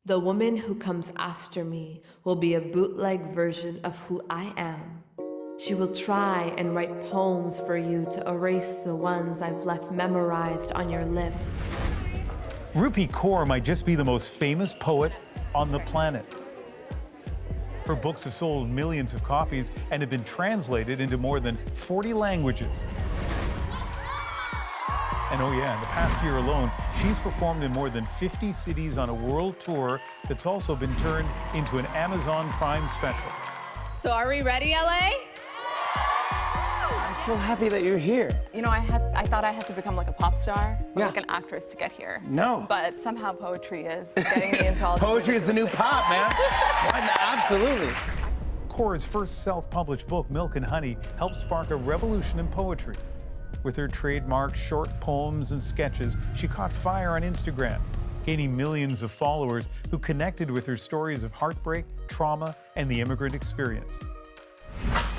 The woman who comes after me will be a bootleg version of who I am. She will try and write poems for you to erase the ones I've left memorized on your lips. Rupi Kaur might just be the most famous poet on the planet. Her books have sold millions of copies and have been translated into more than 40 languages. And oh yeah, in the past year alone, she's performed in more than 50 cities on a world tour that's also been turned into an Amazon Prime special. So are we ready, LA? I'm so happy that you're here. You know, I thought I had to become like a pop star, or Yeah. like an actress to get here. No. But somehow poetry is getting me into all the Poetry is the new pop, man. Absolutely. Kaur's first self-published book, Milk and Honey, helped spark a revolution in poetry. With her trademark short poems and sketches, she caught fire on Instagram, gaining millions of followers who connected with her stories of heartbreak, trauma, and the immigrant experience.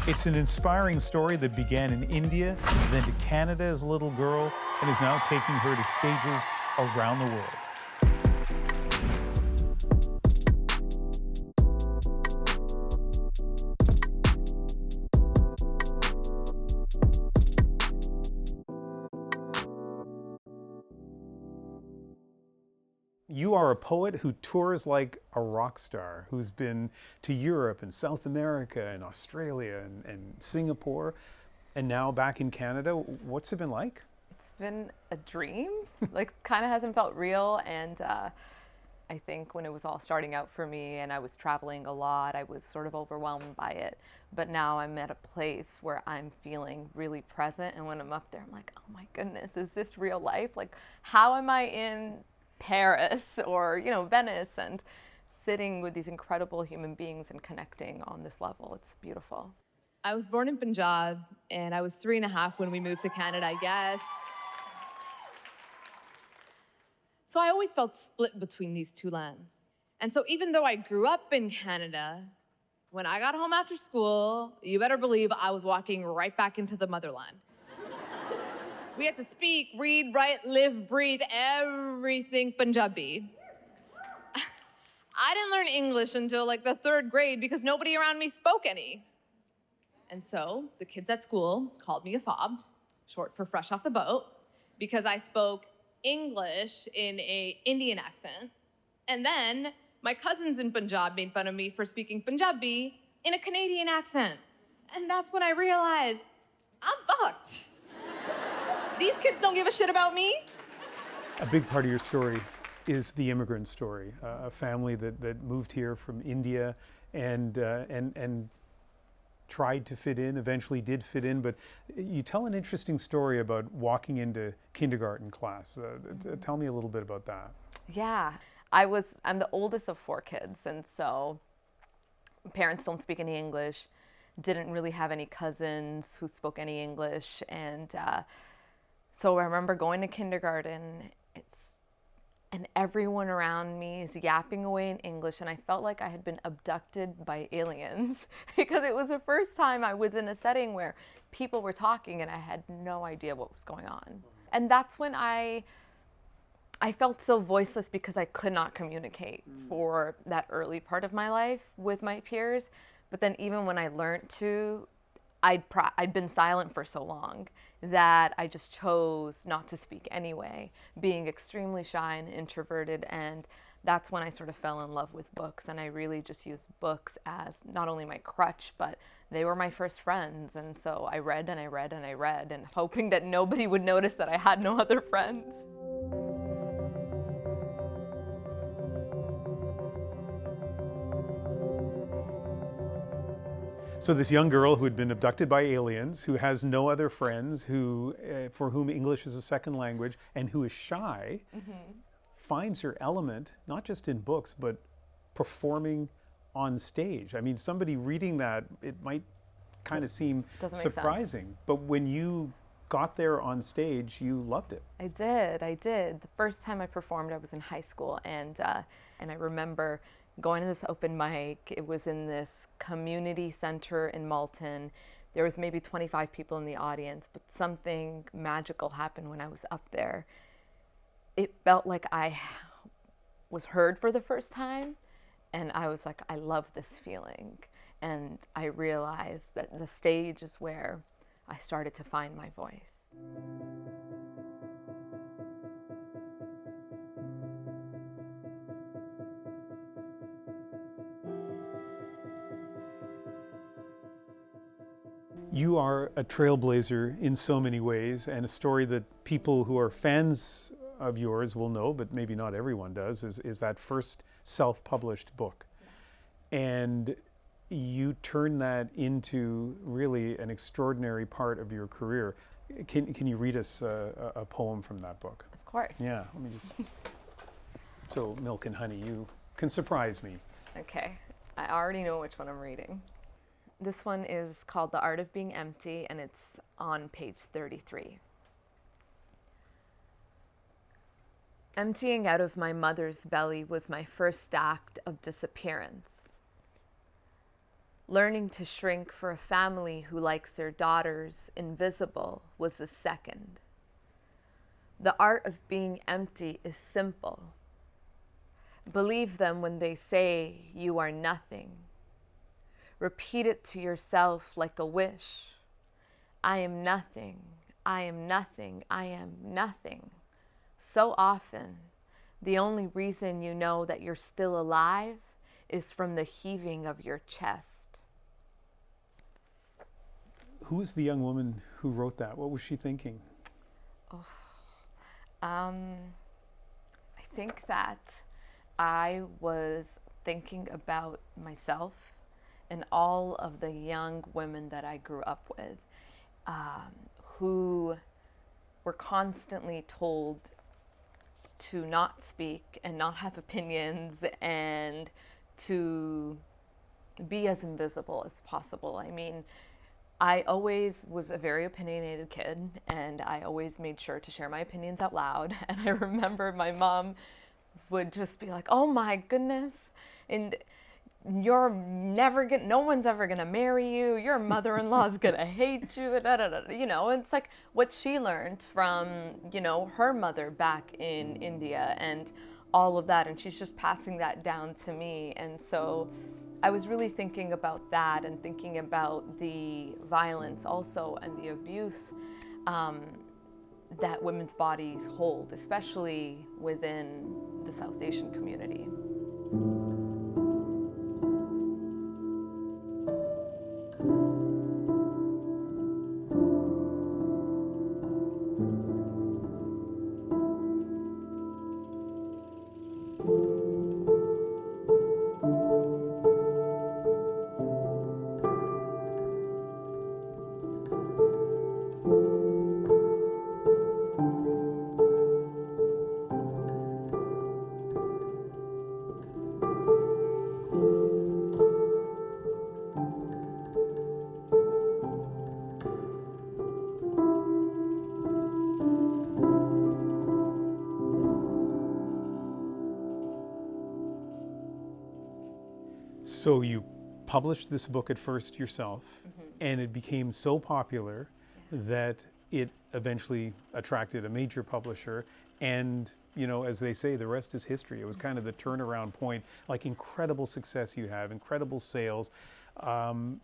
It's an inspiring story that began in India, then to Canada as a little girl, and is now taking her to stages around the world. You are a poet who tours like a rock star, who's been to Europe and South America and Australia and Singapore, and now back in Canada. What's it been like? It's been a dream. Like, kind of hasn't felt real. And I think when it was all starting out for me and I was traveling a lot, I was sort of overwhelmed by it. But now I'm at a place where I'm feeling really present. And when I'm up there, I'm like, oh my goodness, is this real life? Like, how am I in Paris or, you know, Venice, and sitting with these incredible human beings and connecting on this level? It's beautiful. I was born in Punjab, and I was 3.5 when we moved to Canada. Yes. So I always felt split between these two lands. And so even though I grew up in Canada, when I got home after school, you better believe I was walking right back into the motherland. We had to speak, read, write, live, breathe, everything Punjabi. I didn't learn English until like the 3rd grade because nobody around me spoke any. And so the kids at school called me a fob, short for fresh off the boat, because I spoke English in an Indian accent. And then my cousins in Punjab made fun of me for speaking Punjabi in a Canadian accent. And that's when I realized I'm fucked. These kids don't give a shit about me. A big part of your story is the immigrant story, a family that moved here from India and tried to fit in, eventually did fit in, but you tell an interesting story about walking into kindergarten class. Tell me a little bit about that. Yeah, I'm the oldest of 4 kids, and so parents don't speak any English, didn't really have any cousins who spoke any English, and so I remember going to kindergarten, and everyone around me is yapping away in English, and I felt like I had been abducted by aliens because it was the first time I was in a setting where people were talking and I had no idea what was going on. And that's when I felt so voiceless because I could not communicate for that early part of my life with my peers. But then even when I learned to, I'd been silent for so long that I just chose not to speak anyway, being extremely shy and introverted. And that's when I sort of fell in love with books. And I really just used books as not only my crutch, but they were my first friends. And so I read and I read and I read, and hoping that nobody would notice that I had no other friends. So this young girl who had been abducted by aliens, who has no other friends, who for whom English is a second language, and who is shy, finds her element, not just in books, but performing on stage. I mean, somebody reading that, it might kind of seem surprising, but when you got there on stage, you loved it. I did. The first time I performed, I was in high school, and I remember going to this open mic. It was in this community center in Malton. There was maybe 25 people in the audience, but something magical happened when I was up there. It felt like I was heard for the first time. And I was like, I love this feeling. And I realized that the stage is where I started to find my voice. You are a trailblazer in so many ways, and a story that people who are fans of yours will know, but maybe not everyone does, is that first self-published book. And you turn that into really an extraordinary part of your career. Can you read us a poem from that book? Of course. Yeah, let me just... So, Milk and Honey, you can surprise me. Okay, I already know which one I'm reading. This one is called The Art of Being Empty, and it's on page 33. Emptying out of my mother's belly was my first act of disappearance. Learning to shrink for a family who likes their daughters invisible was the second. The art of being empty is simple. Believe them when they say you are nothing. Repeat it to yourself like a wish. I am nothing, I am nothing, I am nothing. So often, the only reason you know that you're still alive is from the heaving of your chest. Who was the young woman who wrote that? What was she thinking? I think that I was thinking about myself and all of the young women that I grew up with, who were constantly told to not speak and not have opinions and to be as invisible as possible. I mean, I always was a very opinionated kid, and I always made sure to share my opinions out loud. And I remember my mom would just be like, oh my goodness, and you're never gonna, no one's ever gonna marry you, your mother-in-law's gonna hate you, da, da, da. You know, it's like what she learned from, you know, her mother back in India and all of that, and she's just passing that down to me. And so I was really thinking about that and thinking about the violence also and the abuse that women's bodies hold, especially within the South Asian community. So you published this book at first yourself, and it became so popular that it eventually attracted a major publisher. And, you know, as they say, the rest is history. It was kind of the turnaround point, like incredible success you have, incredible sales. And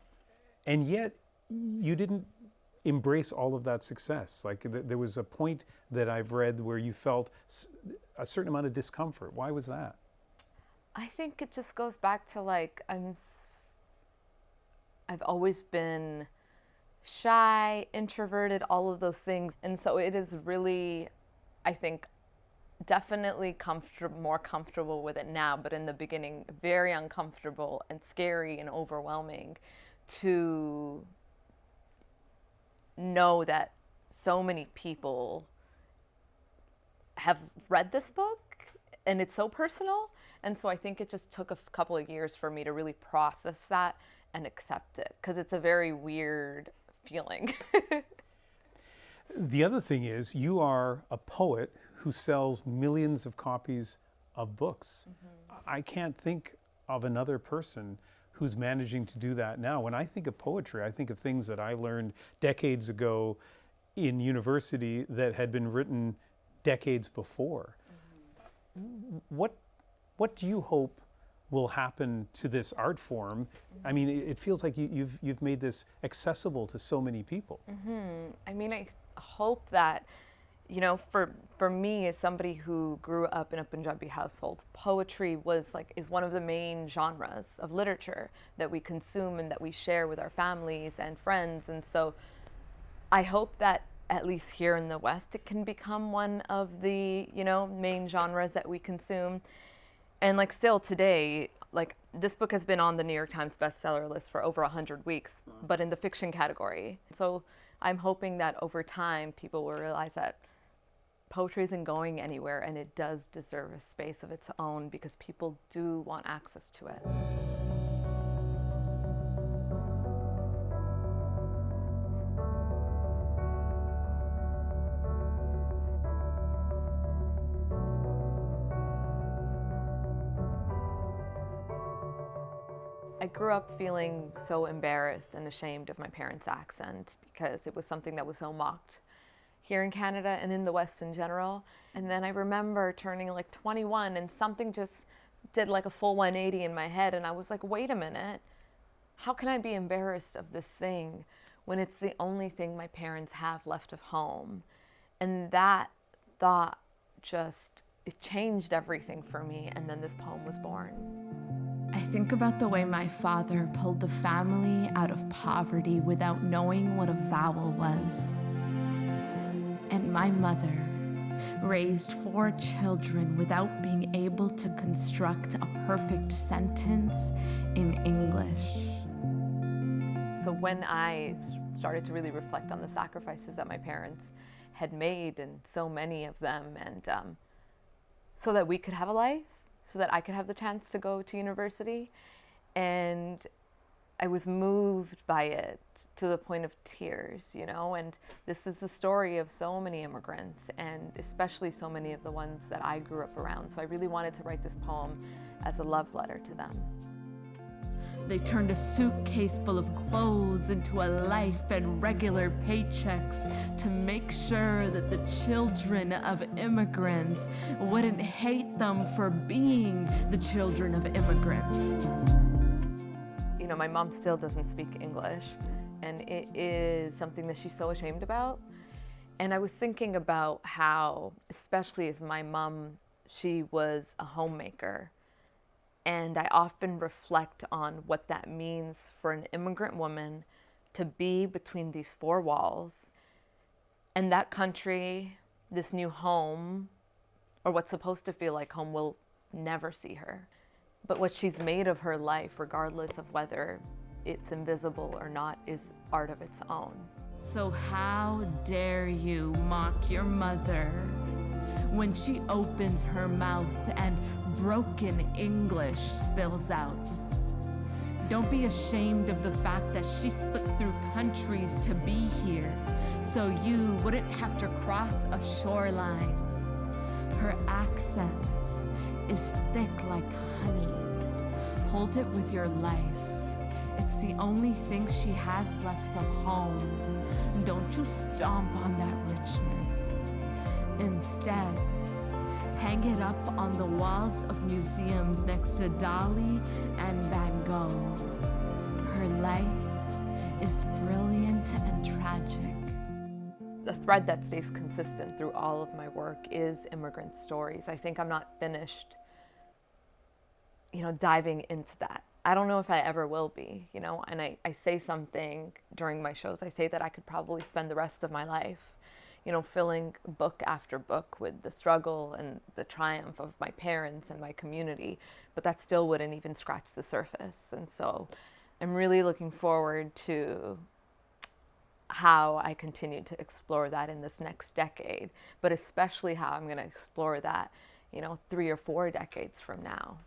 yet you didn't embrace all of that success. Like there was a point that I've read where you felt a certain amount of discomfort. Why was that? I think it just goes back to like, I've always been shy, introverted, all of those things. And so it is really, I think, definitely more comfortable with it now, but in the beginning, very uncomfortable and scary and overwhelming to know that so many people have read this book and it's so personal. And so I think it just took a couple of years for me to really process that and accept it, because it's a very weird feeling. The other thing is, you are a poet who sells millions of copies of books. I can't think of another person who's managing to do that now. When I think of poetry, I think of things that I learned decades ago in university that had been written decades before. What What do you hope will happen to this art form? I mean, it feels like you've made this accessible to so many people. I mean, I hope that, you know, for me as somebody who grew up in a Punjabi household, poetry is one of the main genres of literature that we consume and that we share with our families and friends. And so I hope that at least here in the West, it can become one of the, you know, main genres that we consume. And like still today, like this book has been on the New York Times bestseller list for over 100 weeks, but in the fiction category. So I'm hoping that over time, people will realize that poetry isn't going anywhere and it does deserve a space of its own because people do want access to it. I grew up feeling so embarrassed and ashamed of my parents' accent because it was something that was so mocked here in Canada and in the West in general. And then I remember turning like 21 and something just did like a full 180 in my head. And I was like, wait a minute, how can I be embarrassed of this thing when it's the only thing my parents have left of home? And that thought it changed everything for me. And then this poem was born. I think about the way my father pulled the family out of poverty without knowing what a vowel was. And my mother raised 4 children without being able to construct a perfect sentence in English. So when I started to really reflect on the sacrifices that my parents had made, and so many of them, and so that we could have a life, so that I could have the chance to go to university. And I was moved by it to the point of tears, you know, and this is the story of so many immigrants, and especially so many of the ones that I grew up around. So I really wanted to write this poem as a love letter to them. They turned a suitcase full of clothes into a life and regular paychecks to make sure that the children of immigrants wouldn't hate them for being the children of immigrants. You know, my mom still doesn't speak English, and it is something that she's so ashamed about. And I was thinking about how, especially as my mom, she was a homemaker. And I often reflect on what that means for an immigrant woman to be between these 4 walls and that country, this new home, or what's supposed to feel like home, will never see her. But what she's made of her life, regardless of whether it's invisible or not, is art of its own. So how dare you mock your mother when she opens her mouth and broken English spills out? Don't be ashamed of the fact that she split through countries to be here, so you wouldn't have to cross a shoreline. Her accent is thick like honey. Hold it with your life. It's the only thing she has left of home. Don't you stomp on that richness. Instead, hang it up on the walls of museums next to Dali and Van Gogh. Her life is brilliant and tragic. The thread that stays consistent through all of my work is immigrant stories. I think I'm not finished, you know, diving into that. I don't know if I ever will be, you know, and I say something during my shows. I say that I could probably spend the rest of my life, you know, filling book after book with the struggle and the triumph of my parents and my community, but that still wouldn't even scratch the surface. And so I'm really looking forward to how I continue to explore that in this next decade, but especially how I'm going to explore that, you know, 3 or 4 decades from now.